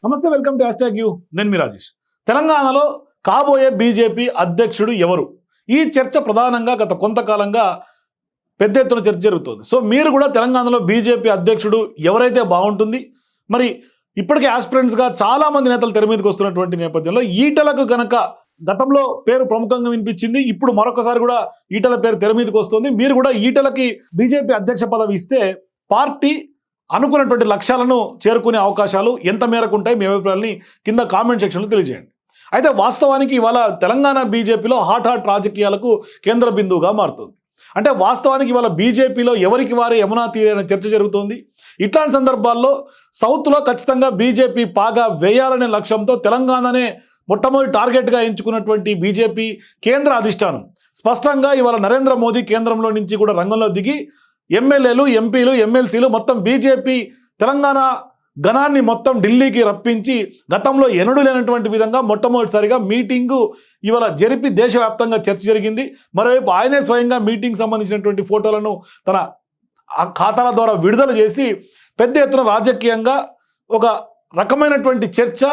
నమస్తే, welcome to #you. నేను మీ రాజేష్. తెలంగాణలో కాబోయే బీజేపీ అధ్యక్షుడు ఎవరు? ఈ చర్చ ప్రధానంగా గత కొంతకాలంగా పెద్ద ఎత్తున చర్చ జరుగుతుంది. సో మీరు కూడా తెలంగాణలో బీజేపీ అధ్యక్షుడు ఎవరైతే బాగుంటుంది, మరి ఇప్పటికే ఆస్పిరెంట్స్గా చాలా మంది నేతలు తెర మీదకి వస్తున్నటువంటి నేపథ్యంలో ఈటలకు గనక గతంలో పేరు ప్రముఖంగా వినిపించింది, ఇప్పుడు మరొకసారి కూడా ఈటల పేరు తెర మీదకి వస్తుంది. మీరు కూడా ఈటలకి బీజేపీ అధ్యక్ష పదవి ఇస్తే పార్టీ అనుకున్నటువంటి లక్ష్యాలను చేరుకునే అవకాశాలు ఎంత మేరకు ఉంటాయి? మీ అభిప్రాయాన్ని కింద కామెంట్ సెక్షన్లో తెలియజేయండి. అయితే వాస్తవానికి ఇవాళ తెలంగాణ బీజేపీలో హాట్ రాజకీయాలకు కేంద్ర బిందువుగా మారుతుంది. అంటే వాస్తవానికి ఇవాళ బీజేపీలో ఎవరికి వారే యమునా తీరైన చర్చ జరుగుతోంది. ఇట్లాంటి సందర్భాల్లో సౌత్లో ఖచ్చితంగా బీజేపీ పాగా వేయాలనే లక్ష్యంతో తెలంగాణనే మొట్టమొదటి టార్గెట్గా ఎంచుకున్నటువంటి బీజేపీ కేంద్ర అధిష్టానం స్పష్టంగా ఇవాళ నరేంద్ర మోదీ కేంద్రంలో నుంచి కూడా రంగంలో దిగి ఎమ్మెల్యేలు, ఎంపీలు, ఎమ్మెల్సీలు మొత్తం బీజేపీ తెలంగాణ గణాన్ని మొత్తం ఢిల్లీకి రప్పించి గతంలో ఎన్నడూ లేనటువంటి విధంగా మొట్టమొదటిసారిగా మీటింగు ఇవాళ జరిపి దేశవ్యాప్తంగా చర్చ జరిగింది. మరోవైపు ఆయనే స్వయంగా మీటింగ్ సంబంధించినటువంటి ఫోటోలను తన ఖాతాల ద్వారా విడుదల చేసి పెద్ద ఎత్తున రాజకీయంగా ఒక రకమైనటువంటి చర్చ,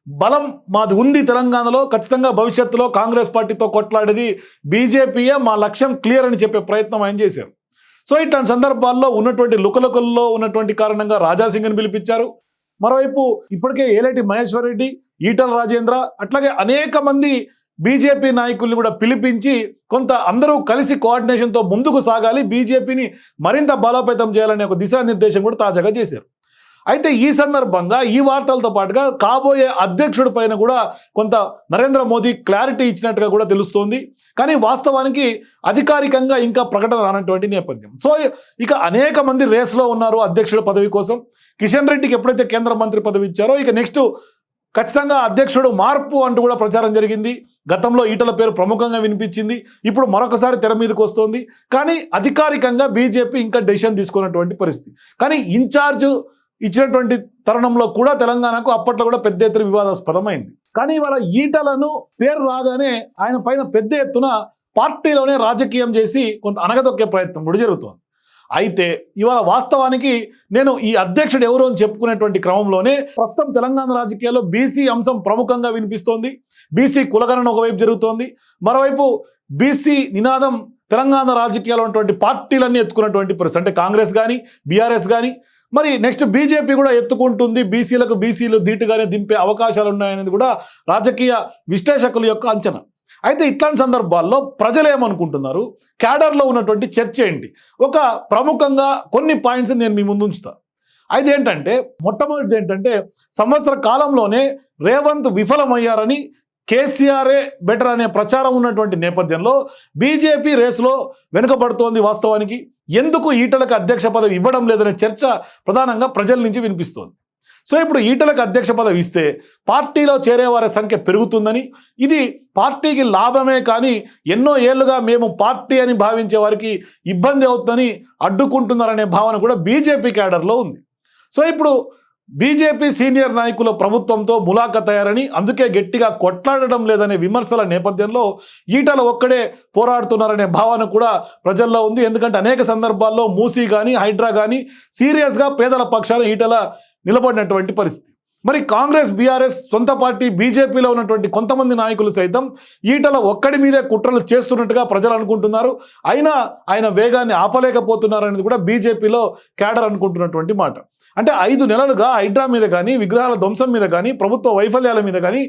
బలం మాది ఉంది తెలంగాణలో, ఖచ్చితంగా భవిష్యత్తులో కాంగ్రెస్ పార్టీతో కొట్లాడేది బీజేపీయే, మా లక్ష్యం క్లియర్ అని చెప్పే ప్రయత్నం ఆయన చేశారు. సో ఇట్లాంటి సందర్భాల్లో ఉన్నటువంటి లుకలుకల్లో ఉన్నటువంటి కారణంగా రాజాసింగ్ని పిలిపించారు. మరోవైపు ఇప్పటికే ఏలేటి మహేశ్వర్ రెడ్డి, ఈటల రాజేంద్ర, అట్లాగే అనేక మంది బీజేపీ నాయకుల్ని కూడా పిలిపించి కొంత అందరూ కలిసి కోఆర్డినేషన్తో ముందుకు సాగాలి, బీజేపీని మరింత బలోపేతం చేయాలనే ఒక దిశానిర్దేశం కూడా తాజాగా చేశారు. అయితే ఈ సందర్భంగా ఈ వార్తలతో పాటుగా కాబోయే అధ్యక్షుడి పైన కూడా కొంత నరేంద్ర మోదీ క్లారిటీ ఇచ్చినట్టుగా కూడా తెలుస్తోంది. కానీ వాస్తవానికి అధికారికంగా ఇంకా ప్రకటన రానటువంటి నేపథ్యం. సో ఇక అనేక మంది రేస్లో ఉన్నారు అధ్యక్షుడి పదవి కోసం. కిషన్ రెడ్డికి ఎప్పుడైతే కేంద్ర మంత్రి పదవి ఇచ్చారో ఇక నెక్స్ట్ ఖచ్చితంగా అధ్యక్షుడు మార్పు అంటూ కూడా ప్రచారం జరిగింది. గతంలో ఈటల పేరు ప్రముఖంగా వినిపించింది, ఇప్పుడు మరొకసారి తెర మీదకి వస్తుంది. కానీ అధికారికంగా బీజేపీ ఇంకా డెసిషన్ తీసుకున్నటువంటి పరిస్థితి. కానీ ఇన్ఛార్జ్ ఇచ్చినటువంటి తరుణంలో కూడా తెలంగాణకు అప్పట్లో కూడా పెద్ద ఎత్తున వివాదాస్పదమైంది. కానీ ఇవాళ ఈటలను పేరు రాగానే ఆయన పైన పెద్ద ఎత్తున పార్టీలోనే రాజకీయం చేసి కొంత అనగదొక్కే ప్రయత్నం కూడా జరుగుతోంది. అయితే ఇవాళ వాస్తవానికి నేను ఈ అధ్యక్షుడు ఎవరు అని చెప్పుకునేటువంటి క్రమంలోనే ప్రస్తుతం తెలంగాణ రాజకీయాల్లో బీసీ అంశం ప్రముఖంగా వినిపిస్తోంది. బీసీ కులగణన ఒకవైపు జరుగుతోంది, మరోవైపు బీసీ నినాదం తెలంగాణ రాజకీయాల్లో ఉన్నటువంటి పార్టీలన్నీ ఎత్తుకున్నటువంటి పరిస్థితి. అంటే కాంగ్రెస్ కానీ, బీఆర్ఎస్ కానీ, మరి నెక్స్ట్ బీజేపీ కూడా ఎత్తుకుంటుంది. బీసీలకు బీసీలు ధీటుగానే దింపే అవకాశాలు ఉన్నాయనేది కూడా రాజకీయ విశ్లేషకుల యొక్క అంచనా. అయితే ఇట్లాంటి సందర్భాల్లో ప్రజలు ఏమనుకుంటున్నారు, క్యాడర్లో ఉన్నటువంటి చర్చ ఏంటి, ఒక ప్రముఖంగా కొన్ని పాయింట్స్ నేను మీ ముందు ఉంచుతా. అయితే ఏంటంటే మొట్టమొదటిది ఏంటంటే సంవత్సర కాలంలోనే రేవంత్ విఫలమయ్యారని, కేసీఆరే బెటర్ అనే ప్రచారం ఉన్నటువంటి నేపథ్యంలో బీజేపీ రేసులో వెనుకబడుతోంది. వాస్తవానికి ఎందుకు ఈటలకు అధ్యక్ష పదవి ఇవ్వడం లేదనే చర్చ ప్రధానంగా ప్రజల నుంచి వినిపిస్తోంది. సో ఇప్పుడు ఈటలకు అధ్యక్ష పదవి ఇస్తే పార్టీలో చేరేవారి సంఖ్య పెరుగుతుందని, ఇది పార్టీకి లాభమే కానీ ఎన్నో ఏళ్లుగా మేము పార్టీ అని భావించే వారికి ఇబ్బంది అవుతుందని అడ్డుకుంటున్నారనే భావన కూడా బీజేపీ క్యాడర్లో ఉంది. సో ఇప్పుడు బీజేపీ సీనియర్ నాయకుల ప్రభుత్వంతో ములాఖత్ అయ్యారని, అందుకే గట్టిగా కొట్లాడడం లేదనే విమర్శల నేపథ్యంలో ఈటల ఒక్కడే పోరాడుతున్నారనే భావన కూడా ప్రజల్లో ఉంది. ఎందుకంటే అనేక సందర్భాల్లో మూసీ కానీ, హైడ్రా కానీ సీరియస్గా పేదల పక్షాన ఈటల నిలబడినటువంటి పరిస్థితి. మరి కాంగ్రెస్, బీఆర్ఎస్, సొంత పార్టీ బీజేపీలో ఉన్నటువంటి కొంతమంది నాయకులు సైతం ఈటల ఒక్కడి మీదే కుట్రలు చేస్తున్నట్టుగా ప్రజలు అనుకుంటున్నారు. అయినా ఆయన వేగాన్ని ఆపలేకపోతున్నారనేది కూడా బీజేపీలో క్యాడర్ అనుకుంటున్నటువంటి మాట. అంటే 5 నెలలుగా హైడ్రా మీద కానీ, విగ్రహాల ధ్వంసం మీద కానీ, ప్రభుత్వ వైఫల్యాల మీద కానీ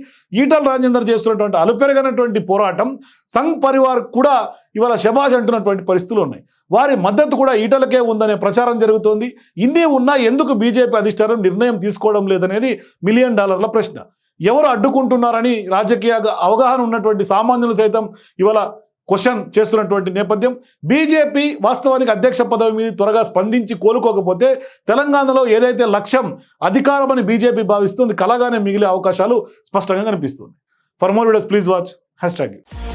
ఈటల రాజేందర్ చేస్తున్నటువంటి అలుపెరగనటువంటి పోరాటం సంఘ్ పరివార్ కూడా ఇవాళ శబాష్ అంటున్నటువంటి పరిస్థితులు ఉన్నాయి. వారి మద్దతు కూడా ఈటలకే ఉందనే ప్రచారం జరుగుతోంది. ఇన్ని ఉన్నా ఎందుకు బీజేపీ అధిష్టానం నిర్ణయం తీసుకోవడం లేదనేది $1 మిలియన్ ప్రశ్న. ఎవరు అడ్డుకుంటున్నారని రాజకీయ అవగాహన ఉన్నటువంటి సామాన్యులు సైతం ఇవాళ క్వశ్చన్ చేస్తున్నటువంటి నేపథ్యం. బీజేపీ వాస్తవానికి అధ్యక్ష పదవి మీద త్వరగా స్పందించి కోలుకోకపోతే తెలంగాణలో ఏదైతే లక్ష్యం అధికారం అని బీజేపీ భావిస్తుంది కలగానే మిగిలే అవకాశాలు స్పష్టంగా కనిపిస్తుంది. For more videos please watch #.